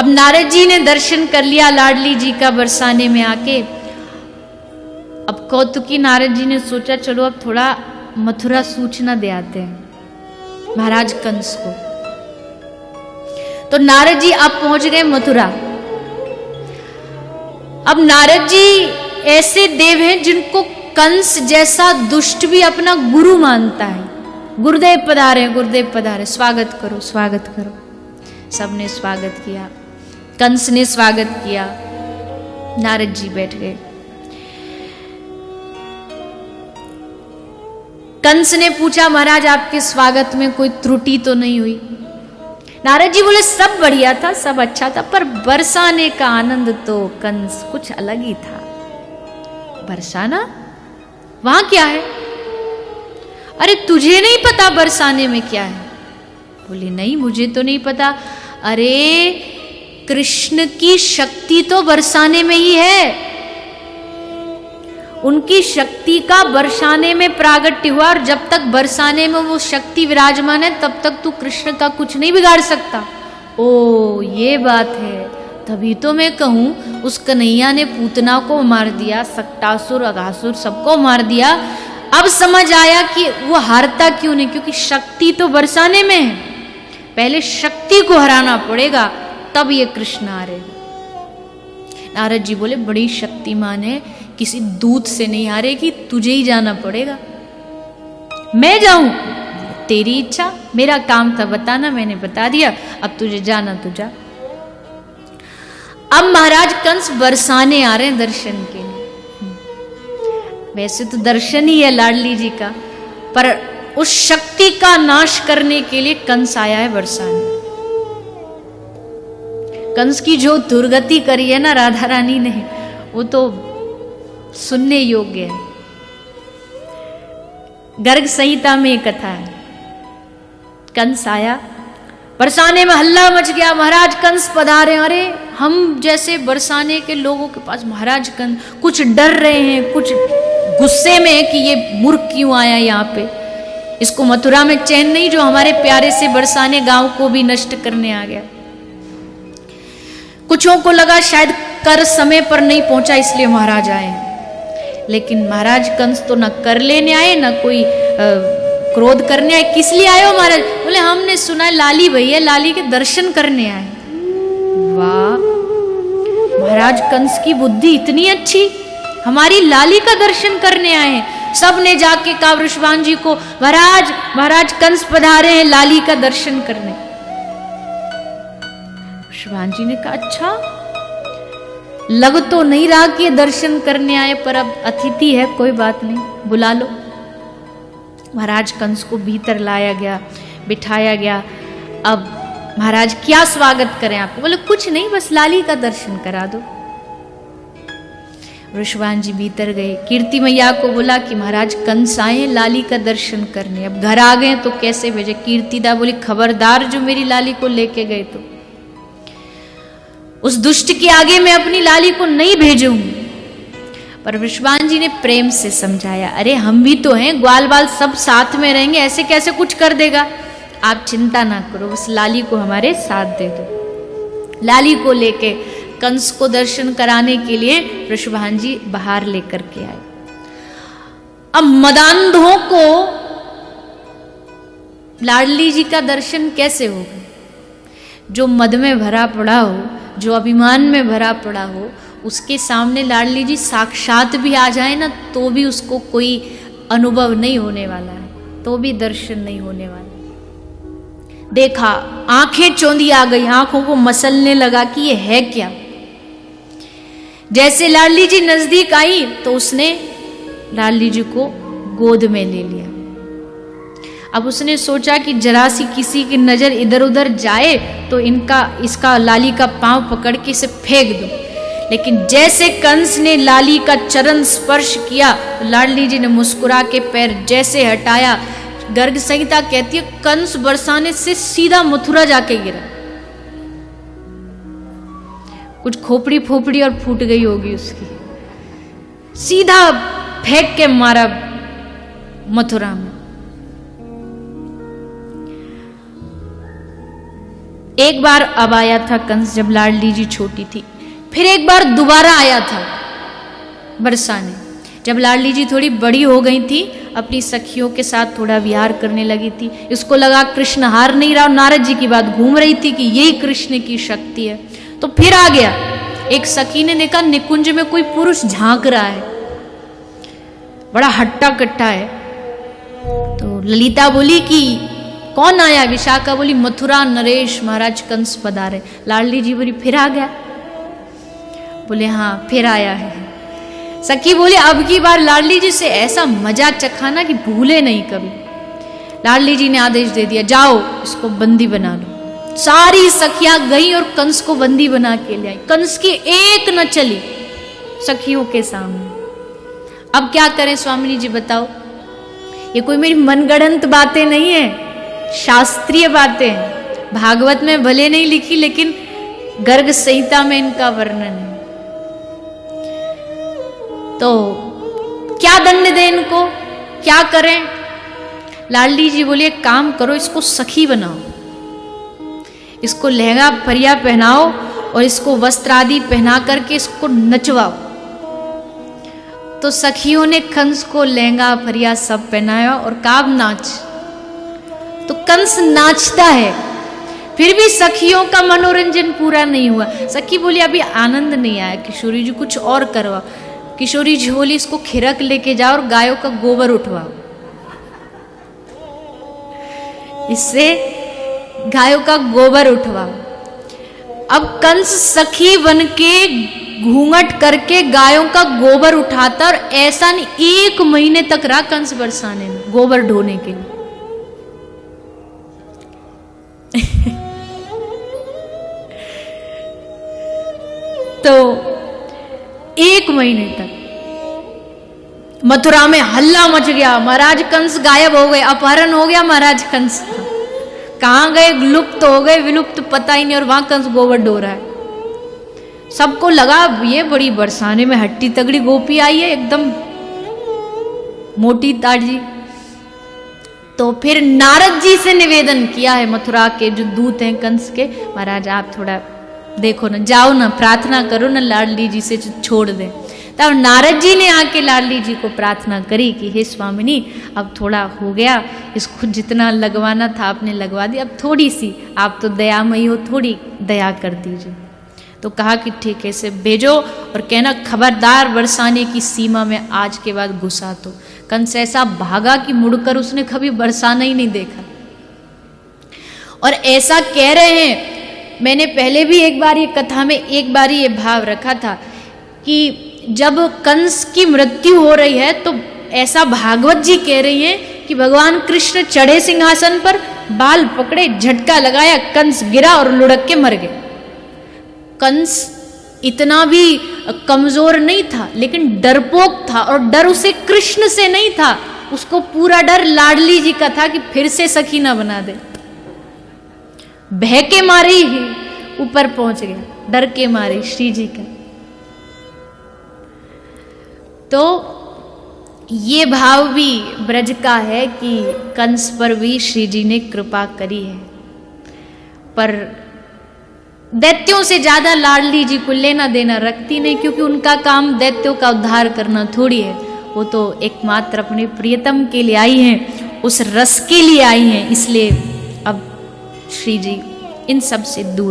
अब नारद जी ने दर्शन कर लिया लाडली जी का बरसाने में आके। अब कौतुकी नारद जी ने सोचा चलो अब थोड़ा मथुरा सूचना दे आते हैं महाराज कंस को। तो नारद जी अब पहुंच गए मथुरा। अब नारद जी ऐसे देव हैं जिनको कंस जैसा दुष्ट भी अपना गुरु मानता है। गुरुदेव पधारे, गुरुदेव पधारे, स्वागत करो, स्वागत करो। सबने स्वागत किया, कंस ने स्वागत किया, नारद जी बैठ गए। कंस ने पूछा महाराज आपके स्वागत में कोई त्रुटि तो नहीं हुई? नारद जी बोले सब बढ़िया था, सब अच्छा था, पर बरसाने का आनंद तो कंस कुछ अलग ही था। बरसाना? वहां क्या है? अरे तुझे नहीं पता बरसाने में क्या है? बोले नहीं मुझे तो नहीं पता। अरे कृष्ण की शक्ति तो बरसाने में ही है। उनकी शक्ति का बरसाने में प्रागट्य हुआ, और जब तक बरसाने में वो शक्ति विराजमान है तब तक तू कृष्ण का कुछ नहीं बिगाड़ सकता। ओ ये बात है, तभी तो मैं कहूं उस कन्हैया ने पूतना को मार दिया, सक्टासुर अघासुर सबको मार दिया। अब समझ आया कि वो हारता क्यों नहीं, क्योंकि शक्ति तो बरसाने में है। पहले शक्ति को हराना पड़ेगा तब ये कृष्ण हारे। नारद जी बोले बड़ी शक्तिमान है, किसी दूत से नहीं हारेगी, तुझे ही जाना पड़ेगा। मैं जाऊं? तेरी इच्छा, मेरा काम था बताना, मैंने बता दिया, अब तुझे जाना तो जा। अब महाराज कंस बरसाने आ रहे हैं दर्शन के लिए। वैसे तो दर्शन ही है लाडली जी का, पर उस शक्ति का नाश करने के लिए कंस आया है बरसाने। कंस की जो दुर्गति करी है ना राधा रानी ने, वो तो सुनने योग्य है। गर्ग संहिता में एक कथा है। कंस आया, बरसाने में हल्ला मच गया, महाराज कंस पधारे। अरे हम जैसे बरसाने के लोगों के पास महाराज कंस, कुछ डर रहे हैं, कुछ गुस्से में है कि ये मूर्ख क्यों आया यहाँ पे, इसको मथुरा में चैन नहीं जो हमारे प्यारे से बरसाने गांव को भी नष्ट करने आ गया। कुछों को लगा शायद कर समय पर नहीं पहुंचा इसलिए महाराज आए, लेकिन महाराज कंस तो न कर लेने आए न कोई क्रोध करने आए। किस लिए आए हो महाराज? बोले हमने सुना है लाली भैया, लाली के दर्शन करने आए। वाह, महाराज कंस की बुद्धि इतनी अच्छी, हमारी लाली का दर्शन करने आए हैं। सब ने जाके कहा वृषभान जी को, महाराज महाराज कंस पधारे हैं लाली का दर्शन करने। वृषभान जी ने कहा अच्छा, लग तो नहीं रहा कि ये दर्शन करने आए, पर अब अतिथि है, कोई बात नहीं, बुला लो। महाराज कंस को भीतर लाया गया, बिठाया गया। अब महाराज क्या स्वागत करें आपको? बोले कुछ नहीं, बस लाली का दर्शन करा दो। वृषभान जी भीतर गए, कीर्ति मैया को बोला कि महाराज कंस आए लाली का दर्शन करने। अब घर आ गए तो कैसे भेजे? कीर्तिदा बोली खबरदार जो मेरी लाली को लेके गए तो उस दुष्ट के आगे मैं अपनी लाली को नहीं भेजूंगी। पर वृषभान जी ने प्रेम से समझाया, अरे हम भी तो हैं, ग्वाल बाल सब साथ में रहेंगे, ऐसे कैसे कुछ कर देगा, आप चिंता ना करो, बस लाली को हमारे साथ दे दो। लाली को लेके कंस को दर्शन कराने के लिए वृषभान जी बाहर लेकर के आए। अब मदांधों को लाडली जी का दर्शन कैसे होगा? जो मद में भरा पड़ा हो, जो अभिमान में भरा पड़ा हो, उसके सामने लाडली जी साक्षात भी आ जाए ना तो भी उसको कोई अनुभव नहीं होने वाला है, तो भी दर्शन नहीं होने वाला। देखा, आंखें चौंधी आ गई, आंखों को मसलने लगा कि ये है क्या। जैसे लाडली जी नजदीक आई तो उसने लाडली जी को गोद में ले लिया। अब उसने सोचा कि जरा सी किसी की नजर इधर उधर जाए तो इसका लाली का पांव पकड़ के इसे फेंक दो। लेकिन जैसे कंस ने लाली का चरण स्पर्श किया, लाडली जी ने मुस्कुरा के पैर जैसे हटाया, गर्ग संहिता कहती है कंस बरसाने से सीधा मथुरा जाके गिरा। कुछ खोपड़ी फोपड़ी और फूट गई होगी उसकी, सीधा फेंक के मारा मथुरा में। एक बार अब आया था कंस जब लाडली जी छोटी थी, फिर एक बार दोबारा आया था बरसाने। जब लाडली जी थोड़ी बड़ी हो गई थी, अपनी सखियों के साथ थोड़ा विहार करने लगी थी, इसको लगा कृष्ण हार नहीं रहा, नारद जी की बात घूम रही थी कि यही कृष्ण की शक्ति है, तो फिर आ गया। एक सखी ने देखा निकुंज में कोई पुरुष झांक रहा है, बड़ा हट्टा कट्टा है। तो ललिता बोली कि कौन आया? विशाखा बोली मथुरा नरेश महाराज कंस पधारे। लाडली जी बोली फिर आ गया? बोले हाँ फिर आया है। सखी बोली अब की बार लाडली जी से ऐसा मजा चखाना कि भूले नहीं कभी। लाडली जी ने आदेश दे दिया जाओ इसको बंदी बना लो। सारी सखियां गई और कंस को बंदी बना के ले आई। कंस की एक न चली सखियों के सामने। अब क्या करें स्वामिनी जी बताओ? ये कोई मेरी मनगढ़ंत बातें नहीं है, शास्त्रीय बातें हैं। भागवत में भले नहीं लिखी लेकिन गर्ग संहिता में इनका वर्णन है। तो क्या दंड दें इनको, क्या करें? लाडली जी बोले एक काम करो, इसको सखी बनाओ, इसको लहंगा फरिया पहनाओ और इसको वस्त्र आदि पहना करके इसको नचवाओ। तो सखियों ने कंस को लहंगा फरिया सब पहनाया और काब नाच। तो कंस नाचता है, फिर भी सखियों का मनोरंजन पूरा नहीं हुआ। सखी बोली अभी आनंद नहीं आया, किशोरी जी कुछ और करवा। किशोरी जी बोली इसको खिरक लेके जाओ और गायों का गोबर उठवाओ, इससे गायों का गोबर उठवाओ। अब कंस सखी बन के घूंघट करके गायों का गोबर उठाता, और ऐसा नहीं 1 महीने तक रहा कंस बरसाने में गोबर ढोने के लिए। तो 1 महीने तक मथुरा में हल्ला मच गया, महाराज कंस गायब हो गए, अपहरण हो गया महाराज कंस का। कहां गए? लुप्त हो गए, विलुप्त पता ही नहीं, और वहां कंस गोबर ढो रहा है। सबको लगा ये बड़ी बरसाने में हट्टी तगड़ी गोपी आई है, एकदम मोटी ताजी। तो फिर नारद जी से निवेदन किया है, मथुरा के जो दूत हैं कंस के, महाराज आप थोड़ा देखो ना, जाओ ना, प्रार्थना करो ना लाडली जी से छोड़ दें। तब नारद जी ने आके लाडली जी को प्रार्थना करी कि हे स्वामिनी अब थोड़ा हो गया, इसको जितना लगवाना था आपने लगवा दिया, अब थोड़ी सी, आप तो दयामयी हो, थोड़ी दया कर दीजिए। तो कहा कि ठीक है, इसे भेजो और कहना खबरदार बरसाने की सीमा में आज के बाद घुसा। तो कंस ऐसा भागा कि मुड़कर उसने कभी बरसाना ही नहीं देखा। और ऐसा कह रहे हैं, मैंने पहले भी एक बार ये कथा में एक बार ये भाव रखा था कि जब कंस की मृत्यु हो रही है तो ऐसा भागवत जी कह रही हैं कि भगवान कृष्ण चढ़े सिंहासन पर, बाल पकड़े, झटका लगाया, कंस गिरा और लुढ़क के मर गए। कंस इतना भी कमजोर नहीं था, लेकिन डरपोक था, और डर उसे कृष्ण से नहीं था, उसको पूरा डर लाडली जी का था कि फिर से सखी ना बना दे। बह के मारे ही ऊपर पहुंच गया, डर के मारे श्री जी का। तो ये भाव भी ब्रज का है कि कंस पर भी श्री जी ने कृपा करी है, पर दैत्यों से ज्यादा लाडली जी को लेना देना रखती नहीं, क्योंकि उनका काम दैत्यों का उद्धार करना थोड़ी है। वो तो एकमात्र अपने प्रियतम के लिए आई हैं, उस रस के लिए आई हैं, इसलिए अब श्री जी इन सब से दूर